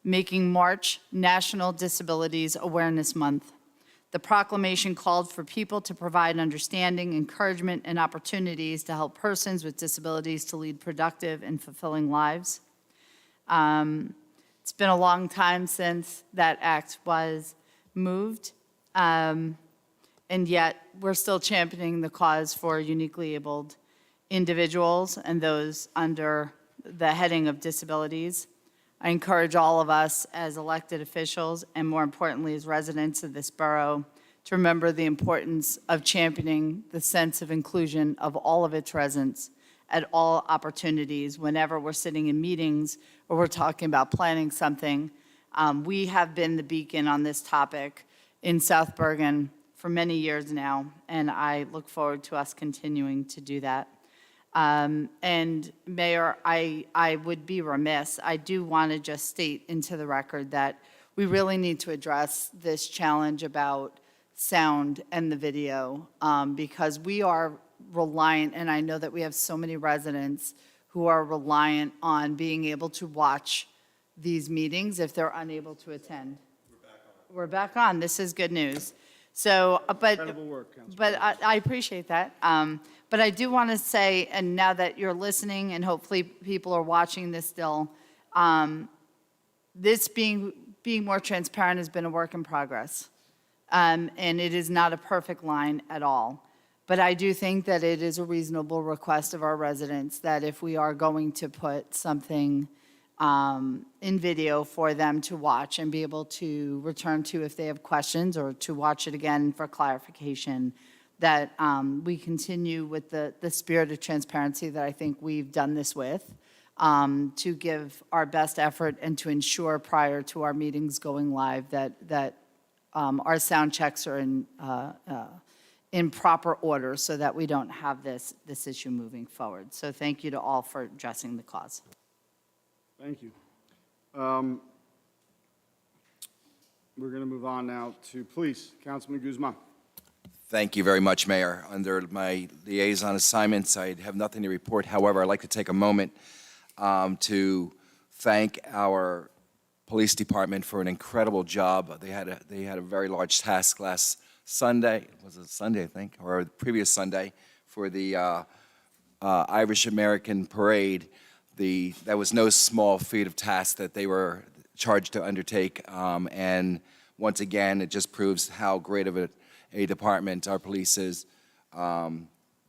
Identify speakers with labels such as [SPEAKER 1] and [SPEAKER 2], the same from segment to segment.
[SPEAKER 1] making March National Disabilities Awareness Month. The proclamation called for people to provide understanding, encouragement, and opportunities to help persons with disabilities to lead productive and fulfilling lives. It's been a long time since that act was moved, and yet we're still championing the cause for uniquely abled individuals and those under the heading of disabilities. I encourage all of us as elected officials, and more importantly as residents of this borough, to remember the importance of championing the sense of inclusion of all of its residents at all opportunities. Whenever we're sitting in meetings or we're talking about planning something, we have been the beacon on this topic in South Bergen for many years now, and I look forward to us continuing to do that. And Mayor, I would be remiss. I do want to just state into the record that we really need to address this challenge about sound and the video, because we are reliant, and I know that we have so many residents who are reliant on being able to watch these meetings if they're unable to attend. We're back on. This is good news. So,
[SPEAKER 2] Incredible work, Councilman.
[SPEAKER 1] I appreciate that. But I do want to say, and now that you're listening and hopefully people are watching this still, this being more transparent has been a work in progress. And it is not a perfect line at all. But I do think that it is a reasonable request of our residents that if we are going to put something in video for them to watch and be able to return to if they have questions or to watch it again for clarification, that we continue with the spirit of transparency that I think we've done this with, to give our best effort and to ensure prior to our meetings going live that our sound checks are in proper order so that we don't have this issue moving forward. So thank you to all for addressing the cause.
[SPEAKER 2] Thank you. We're going to move on now to police. Councilman Guzman.
[SPEAKER 3] Thank you very much, Mayor. Under my liaison assignments, I have nothing to report. However, I'd like to take a moment to thank our police department for an incredible job. They had a very large task last Sunday. Was it Sunday, I think, or the previous Sunday for the Irish American Parade. That was no small feat of task that they were charged to undertake. And once again, it just proves how great of a department our police is.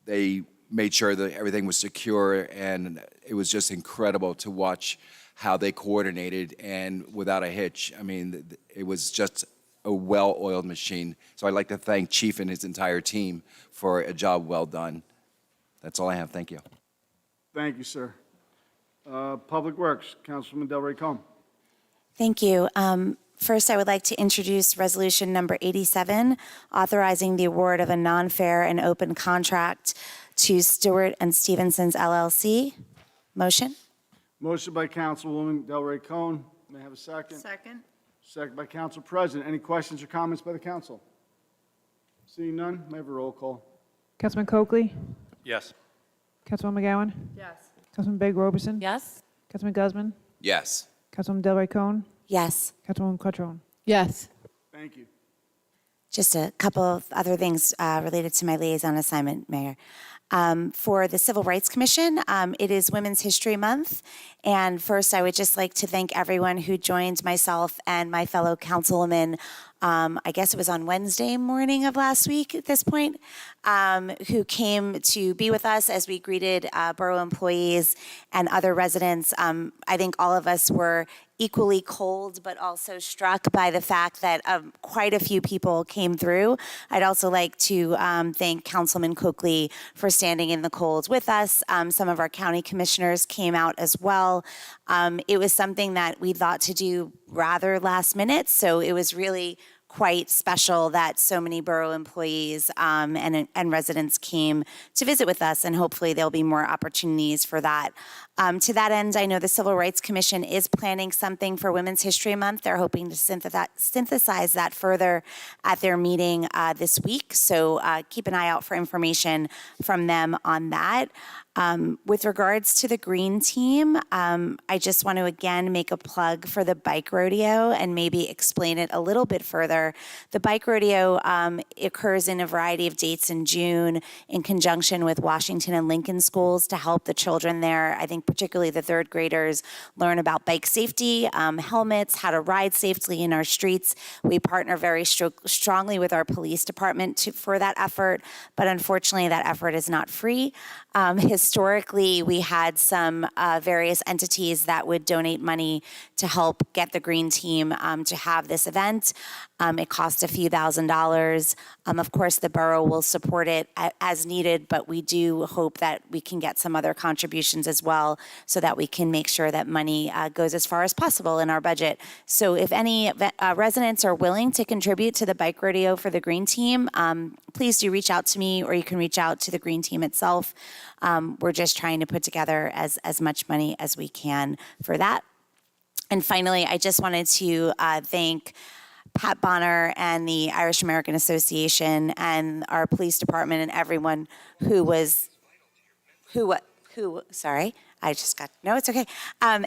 [SPEAKER 3] They made sure that everything was secure, and it was just incredible to watch how they coordinated and without a hitch. I mean, it was just a well-oiled machine. So I'd like to thank Chief and his entire team for a job well done. That's all I have. Thank you.
[SPEAKER 2] Thank you, sir. Public Works, Councilwoman Delray Cohn.
[SPEAKER 4] Thank you. First, I would like to introduce Resolution Number 87, authorizing the award of a non-fair and open contract to Stewart and Stevenson's LLC. Motion?
[SPEAKER 2] Motion by Councilwoman Delray Cohn. May I have a second?
[SPEAKER 1] Second.
[SPEAKER 2] Second by Council President. Any questions or comments by the council? Seeing none, may I have a roll call?
[SPEAKER 5] Councilman Coakley?
[SPEAKER 6] Yes.
[SPEAKER 5] Councilwoman McGowan?
[SPEAKER 1] Yes.
[SPEAKER 5] Councilman Big Roberson?
[SPEAKER 7] Yes.
[SPEAKER 5] Councilman Guzman?
[SPEAKER 3] Yes.
[SPEAKER 5] Councilwoman Delray Cohn?
[SPEAKER 4] Yes.
[SPEAKER 5] Councilwoman Quattrone?
[SPEAKER 7] Yes.
[SPEAKER 2] Thank you.
[SPEAKER 4] Just a couple of other things related to my liaison assignment, Mayor. For the Civil Rights Commission, it is Women's History Month. And first, I would just like to thank everyone who joined myself and my fellow councilwomen, I guess it was on Wednesday morning of last week at this point, who came to be with us as we greeted borough employees and other residents. I think all of us were equally cold, but also struck by the fact that quite a few people came through. I'd also like to thank Councilman Coakley for standing in the cold with us. Some of our county commissioners came out as well. It was something that we thought to do rather last minute, so it was really quite special that so many borough employees and residents came to visit with us, and hopefully there'll be more opportunities for that. To that end, I know the Civil Rights Commission is planning something for Women's History Month. They're hoping to synthesize that further at their meeting this week, so keep an eye out for information from them on that. With regards to the green team, I just want to again make a plug for the bike rodeo and maybe explain it a little bit further. The bike rodeo occurs in a variety of dates in June in conjunction with Washington and Lincoln schools to help the children there. I think particularly the third graders learn about bike safety, helmets, how to ride safely in our streets. We partner very strongly with our police department for that effort, but unfortunately that effort is not free. Historically, we had some various entities that would donate money to help get the green team to have this event. It cost a few $1,000s. Of course, the borough will support it as needed, but we do hope that we can get some other contributions as well so that we can make sure that money goes as far as possible in our budget. So if any residents are willing to contribute to the bike rodeo for the green team, please do reach out to me, or you can reach out to the green team itself. We're just trying to put together as much money as we can for that. And finally, I just wanted to thank Pat Bonner and the Irish American Association and our police department and everyone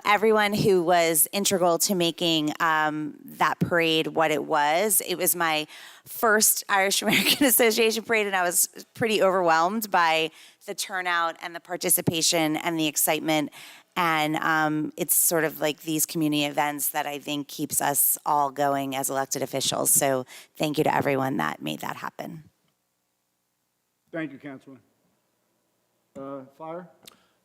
[SPEAKER 4] everyone who was integral to making that parade what it was. It was my first Irish American Association parade, and I was pretty overwhelmed by the turnout and the participation and the excitement. And it's sort of like these community events that I think keeps us all going as elected officials. So thank you to everyone that made that happen.
[SPEAKER 2] Thank you, Councilman. Fire?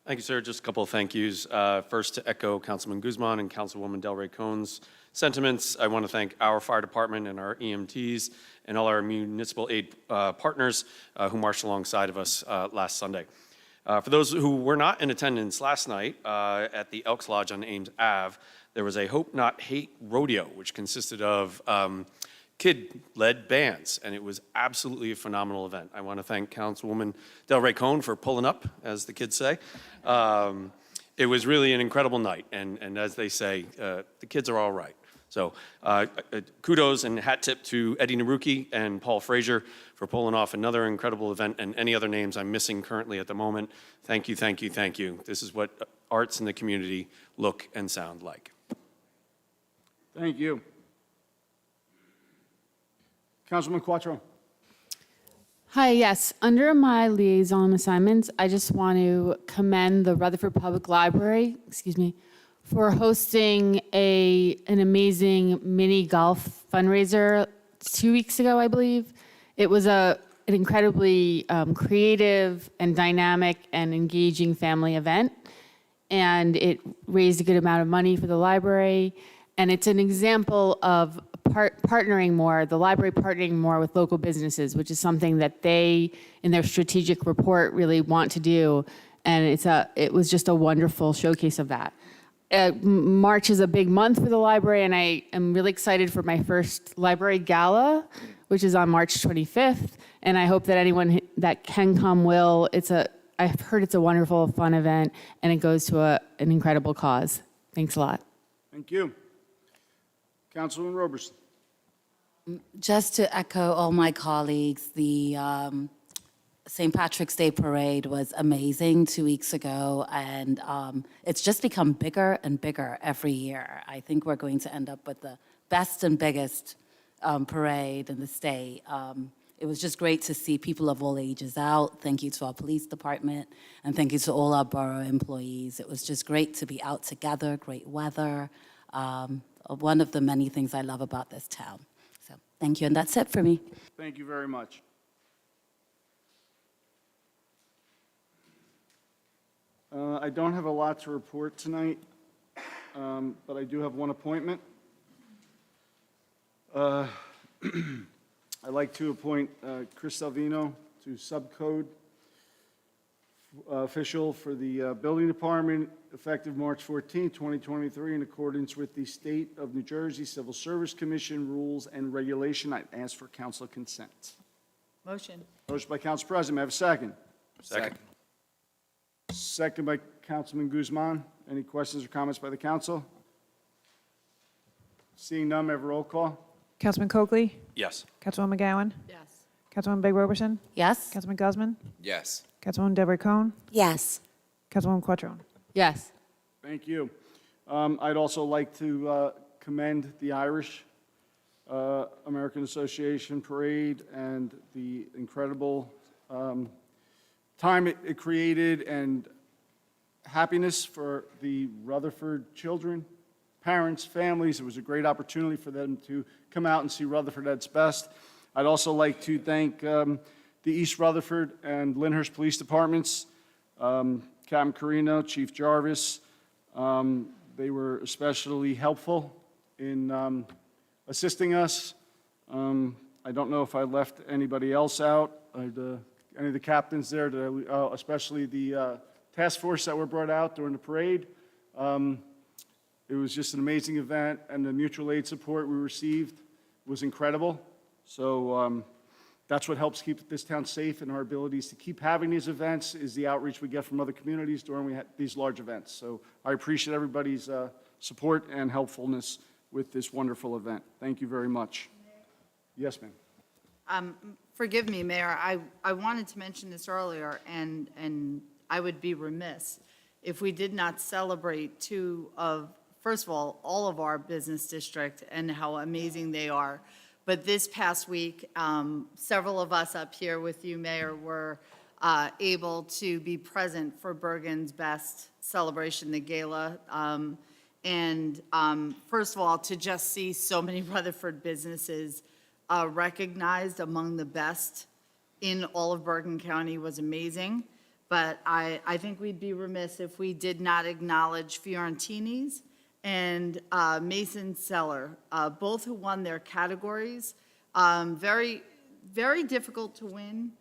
[SPEAKER 6] Thank you, sir. Just a couple of thank yous. First, to echo Councilman Guzman and Councilwoman Del Rey Cohn's sentiments, I want to thank our fire department and our EMTs and all our municipal aid partners who marched alongside of us last Sunday. For those who were not in attendance last night at the Elks Lodge on Ames Ave, there was a Hope Not Hate rodeo, which consisted of kid-led bands, and it was absolutely a phenomenal event. I want to thank Councilwoman Del Rey Cohn for pulling up, as the kids say. It was really an incredible night, and as they say, the kids are all right. So kudos and hat tip to Eddie Naruki and Paul Frazier for pulling off another incredible event, and any other names I'm missing currently at the moment. Thank you, thank you, thank you. This is what arts in the community look and sound like.
[SPEAKER 2] Thank you. Councilman Quattro.
[SPEAKER 7] Hi, yes. Under my liaison assignments, I just want to commend the Rutherford Public Library, for hosting an amazing mini golf fundraiser 2 weeks ago, I believe. It was an incredibly creative and dynamic and engaging family event, and it raised a good amount of money for the library. And it's an example of partnering more, the library partnering more with local businesses, which is something that they, in their strategic report, really want to do. And it was just a wonderful showcase of that. March is a big month for the library, and I am really excited for my first library gala, which is on March 25th. And I hope that anyone that can come will. I've heard it's a wonderful, fun event, and it goes to an incredible cause. Thanks a lot.
[SPEAKER 2] Thank you. Councilman Roberson.
[SPEAKER 8] Just to echo all my colleagues, the St. Patrick's Day Parade was amazing 2 weeks ago, and it's just become bigger and bigger every year. I think we're going to end up with the best and biggest parade in the state. It was just great to see people of all ages out. Thank you to our police department, and thank you to all our borough employees. It was just great to be out together, great weather. One of the many things I love about this town. So thank you, and that's it for me.
[SPEAKER 2] Thank you very much. I don't have a lot to report tonight, but I do have one appointment. I'd like to appoint Chris Salvino to subcode official for the building department, effective March 14, 2023, in accordance with the State of New Jersey Civil Service Commission rules and regulation. I ask for council consent.
[SPEAKER 1] Motion.
[SPEAKER 2] Motion by Council President. May I have a second?
[SPEAKER 6] Second.
[SPEAKER 2] Second by Councilman Guzman. Any questions or comments by the council? Seeing none, may I have a roll call?
[SPEAKER 5] Councilman Coakley,
[SPEAKER 6] Yes.
[SPEAKER 5] Councilwoman McGowan,
[SPEAKER 1] Yes.
[SPEAKER 5] Councilwoman Big Roberson,
[SPEAKER 8] Yes?
[SPEAKER 5] Councilman Guzman,
[SPEAKER 3] Yes.
[SPEAKER 5] Councilwoman Deborah Cohn,
[SPEAKER 4] Yes.
[SPEAKER 5] Councilwoman Quattrone.
[SPEAKER 7] Yes.
[SPEAKER 2] Thank you. I'd also like to commend the Irish American Association Parade and the incredible time it created and happiness for the Rutherford children, parents, families. It was a great opportunity for them to come out and see Rutherford at its best. I'd also like to thank the East Rutherford and Lyndhurst Police Departments, Captain Carino, Chief Jarvis. They were especially helpful in assisting us. I don't know if I left anybody else out, any of the captains there, especially the task force that were brought out during the parade. It was just an amazing event, and the mutual aid support we received was incredible. So that's what helps keep this town safe, and our abilities to keep having these events is the outreach we get from other communities during these large events. So I appreciate everybody's support and helpfulness with this wonderful event. Thank you very much. Yes, ma'am.
[SPEAKER 1] Forgive me, Mayor, I wanted to mention this earlier, and I would be remiss if we did not celebrate first of all of our business district and how amazing they are. But this past week, several of us up here with you, Mayor, were able to be present for Bergen's Best celebration, the gala. First of all, to just see so many Rutherford businesses recognized among the best in all of Bergen County was amazing. But I think we'd be remiss if we did not acknowledge Fiorentini's and Mason Cellar, both who won their categories. Very, very difficult to win.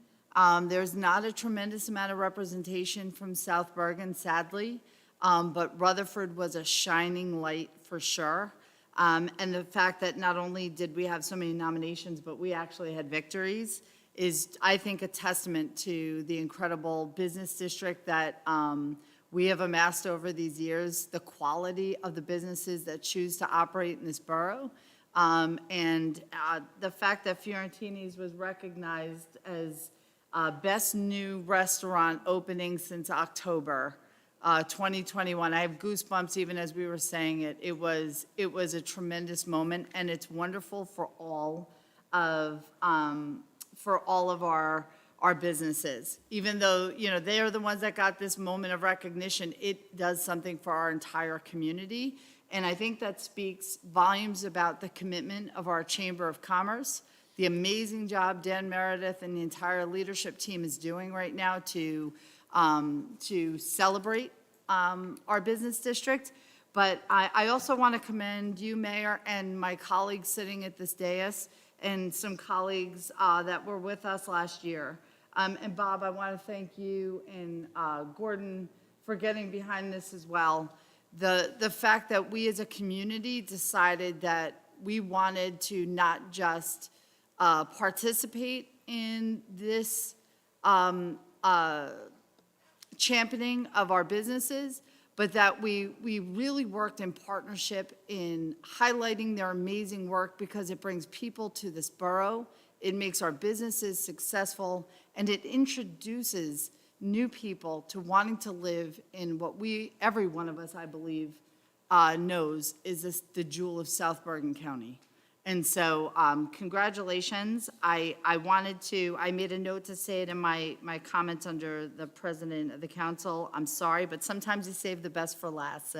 [SPEAKER 1] There's not a tremendous amount of representation from South Bergen, sadly, but Rutherford was a shining light for sure. And the fact that not only did we have so many nominations, but we actually had victories is, I think, a testament to the incredible business district that we have amassed over these years, the quality of the businesses that choose to operate in this borough, and the fact that Fiorentini's was recognized as best new restaurant opening since October 2021. I have goosebumps even as we were saying it. It was a tremendous moment, and it's wonderful for all of our businesses. Even though, they are the ones that got this moment of recognition, it does something for our entire community. And I think that speaks volumes about the commitment of our Chamber of Commerce, the amazing job Dan Meredith and the entire leadership team is doing right now to celebrate our business district. But I also want to commend you, Mayor, and my colleagues sitting at this dais, and some colleagues that were with us last year. And Bob, I want to thank you and Gordon for getting behind this as well. The fact that we as a community decided that we wanted to not just participate in this championing of our businesses, but that we really worked in partnership in highlighting their amazing work because it brings people to this borough, it makes our businesses successful, and it introduces new people to wanting to live in what every one of us, I believe, knows is the jewel of South Bergen County. And so congratulations. I made a note to say it in my comments under the president of the council. I'm sorry, but sometimes you save the best for last.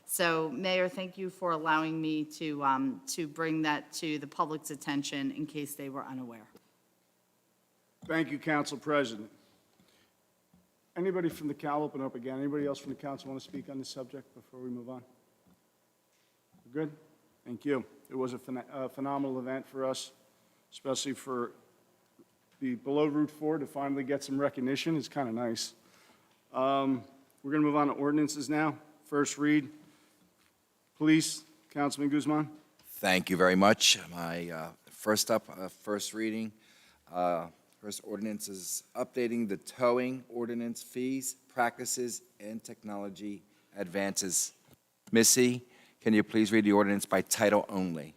[SPEAKER 1] So Mayor, thank you for allowing me to bring that to the public's attention in case they were unaware.
[SPEAKER 2] Thank you, Council President. Anybody from the council, open up again. Anybody else from the council want to speak on this subject before we move on? We're good? Thank you. It was a phenomenal event for us, especially for the below Route 4 to finally get some recognition. It's kind of nice. We're going to move on to ordinances now. First read. Police, Councilman Guzman.
[SPEAKER 3] Thank you very much. My first reading. First ordinance is updating the towing ordinance fees, practices, and technology advances. Missy, can you please read the ordinance by title only?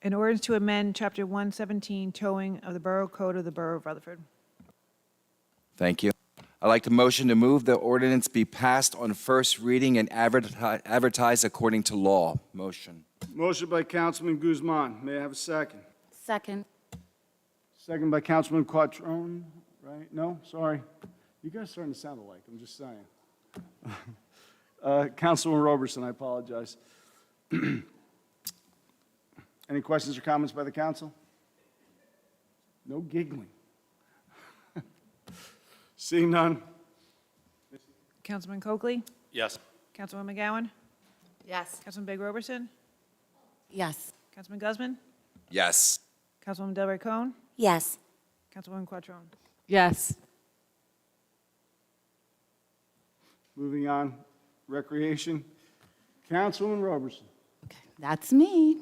[SPEAKER 5] An ordinance to amend Chapter 117, towing of the Borough Code of the Borough of Rutherford.
[SPEAKER 3] Thank you. I'd like to motion to move the ordinance be passed on first reading and advertised according to law. Motion.
[SPEAKER 2] Motion by Councilman Guzman. May I have a second?
[SPEAKER 8] Second.
[SPEAKER 2] Second by Councilman Quattrone, right? No, sorry. You guys starting to sound alike, I'm just saying. Councilman Roberson, I apologize. Any questions or comments by the council? No giggling. Seeing none,
[SPEAKER 5] Councilman Coakley,
[SPEAKER 6] Yes.
[SPEAKER 5] Councilwoman McGowan,
[SPEAKER 1] Yes.
[SPEAKER 5] Councilman Big Roberson,
[SPEAKER 8] Yes.
[SPEAKER 5] Councilman Guzman,
[SPEAKER 3] Yes.
[SPEAKER 5] Councilwoman Delray Cone,
[SPEAKER 4] Yes.
[SPEAKER 5] Councilwoman Quattrone.
[SPEAKER 7] Yes.
[SPEAKER 2] moving on, recreation. Councilman Roberson.
[SPEAKER 8] That's me.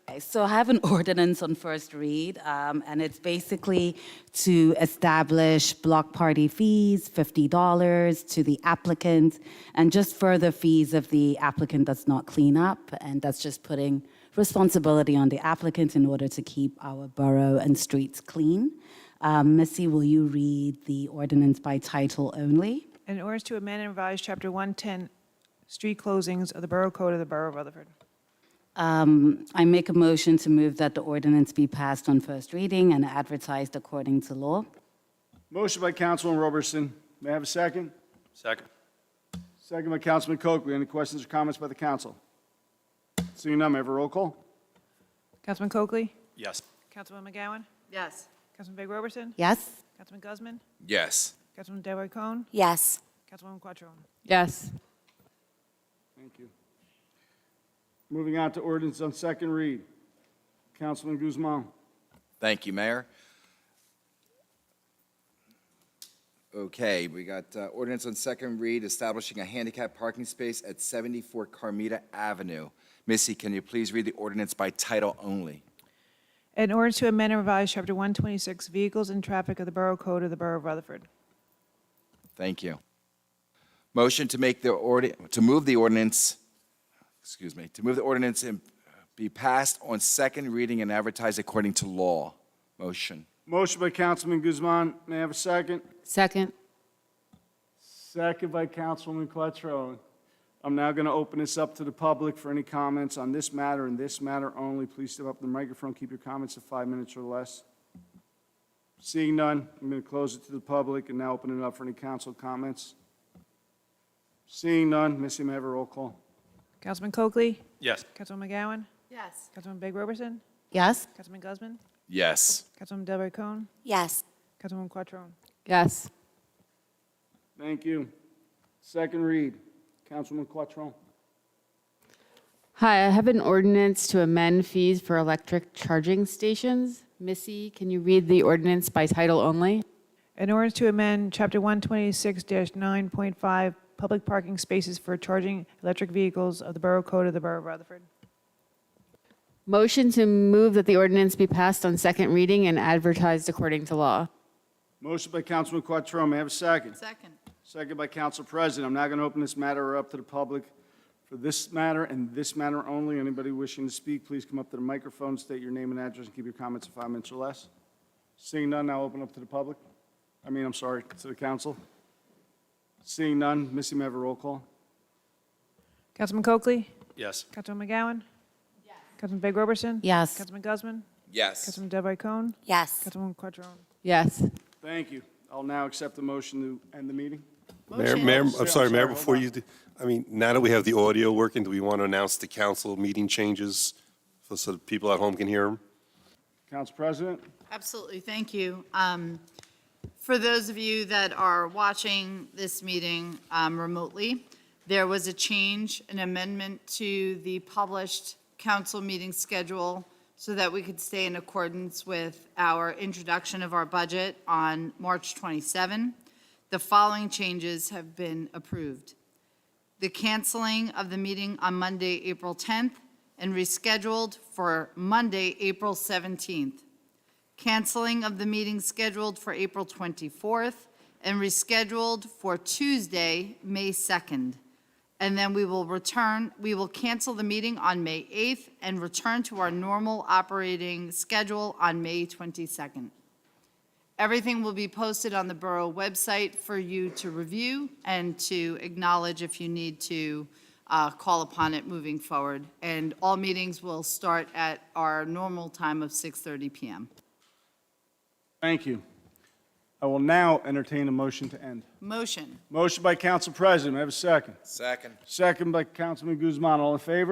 [SPEAKER 8] Okay, so I have an ordinance on first read, and it's basically to establish block party fees, $50 to the applicant, and just further fees if the applicant does not clean up, and that's just putting responsibility on the applicant in order to keep our borough and streets clean. Missy, will you read the ordinance by title only?
[SPEAKER 5] In order to amend and revise Chapter 110, street closings of the Borough Code of the Borough of Rutherford.
[SPEAKER 8] I make a motion to move that the ordinance be passed on first reading and advertised according to law.
[SPEAKER 2] Motion by Councilman Roberson. May I have a second?
[SPEAKER 6] Second.
[SPEAKER 2] Second by Councilman Coakley. Any questions or comments by the council? Seeing none, may I have a roll call?
[SPEAKER 5] Councilman Coakley,
[SPEAKER 6] Yes.
[SPEAKER 5] Councilwoman McGowan,
[SPEAKER 1] Yes.
[SPEAKER 5] Councilman Big Roberson,
[SPEAKER 8] Yes?
[SPEAKER 5] Councilman Guzman,
[SPEAKER 3] Yes.
[SPEAKER 5] Councilman Delroy Cone,
[SPEAKER 4] Yes.
[SPEAKER 5] Councilwoman Quattrone.
[SPEAKER 7] Yes.
[SPEAKER 2] Thank you. Moving on to ordinance on second read. Councilman Guzman.
[SPEAKER 3] Thank you, Mayor. Okay, we got ordinance on second read establishing a handicap parking space at 74 Carmita Avenue. Missy, can you please read the ordinance by title only?
[SPEAKER 5] In order to amend and revise Chapter 126, Vehicles and Traffic of the Borough Code of the Borough of Rutherford.
[SPEAKER 3] Thank you. Motion to make to move the ordinance, to move the ordinance and be passed on second reading and advertised according to law. Motion.
[SPEAKER 2] Motion by Councilman Guzman. May I have a second?
[SPEAKER 7] Second.
[SPEAKER 2] Second by Councilwoman Quattrone. I'm now going to open this up to the public for any comments on this matter and this matter only. Please step up to the microphone. Keep your comments to 5 minutes or less. Seeing none, I'm going to close it to the public and now open it up for any council comments. Seeing none, Missy, may I have a roll call?
[SPEAKER 5] Councilman Coakley,
[SPEAKER 6] Yes.
[SPEAKER 5] Councilwoman McGowan,
[SPEAKER 1] Yes.
[SPEAKER 5] Councilman Big Roberson,
[SPEAKER 8] Yes?
[SPEAKER 5] Councilman Guzman,
[SPEAKER 3] Yes.
[SPEAKER 5] Councilwoman Delroy Cone,
[SPEAKER 4] Yes.
[SPEAKER 5] Councilwoman Quattrone.
[SPEAKER 7] Yes.
[SPEAKER 2] Thank you. Second read, Councilwoman Quattrone.
[SPEAKER 7] Hi, I have an ordinance to amend fees for electric charging stations. Missy, can you read the ordinance by title only?
[SPEAKER 5] In order to amend Chapter 126-9.5, Public Parking Spaces for Charging Electric Vehicles of the Borough Code of the Borough of Rutherford.
[SPEAKER 7] Motion to move that the ordinance be passed on second reading and advertised according to law.
[SPEAKER 2] Motion by Councilman Quattrone. May I have a second?
[SPEAKER 1] Second.
[SPEAKER 2] Second by Council President. I'm now going to open this matter up to the public for this matter and this matter only. Anybody wishing to speak, please come up to the microphone, state your name and address, and keep your comments to 5 minutes or less. Seeing none, now open up to the public. To the council. Seeing none, Missy, may I have a roll call?
[SPEAKER 5] Councilman Coakley,
[SPEAKER 6] Yes.
[SPEAKER 5] Councilwoman McGowan, Councilman Big Roberson,
[SPEAKER 8] Yes.
[SPEAKER 5] Councilman Guzman,
[SPEAKER 3] Yes.
[SPEAKER 5] Councilman Delroy Cone,
[SPEAKER 4] Yes.
[SPEAKER 5] Councilwoman Quattrone.
[SPEAKER 7] Yes.
[SPEAKER 2] Thank you. I'll now accept the motion to end the meeting.
[SPEAKER 9] Mayor, I'm sorry, Mayor,
[SPEAKER 2] hold
[SPEAKER 9] before
[SPEAKER 2] on.
[SPEAKER 9] you do, now that we have the audio working, do we want to announce the council meeting changes so the people at home can hear them?
[SPEAKER 2] Council President?
[SPEAKER 1] Absolutely, thank you. For those of you that are watching this meeting remotely, there was a change, an amendment to the published council meeting schedule so that we could stay in accordance with our introduction of our budget on March 27. The following changes have been approved. The canceling of the meeting on Monday, April 10th, and rescheduled for Monday, April 17th. Canceling of the meeting scheduled for April 24th and rescheduled for Tuesday, May 2nd. And then we will cancel the meeting on May 8th and return to our normal operating schedule on May 22nd. Everything will be posted on the borough website for you to review and to acknowledge if you need to call upon it moving forward. And all meetings will start at our normal time of 6:30 PM.
[SPEAKER 2] Thank you. I will now entertain a motion to end.
[SPEAKER 1] Motion.
[SPEAKER 2] Motion by Council President, may I have a second?
[SPEAKER 3] Second.
[SPEAKER 2] Second by Councilman Guzman, all in favor?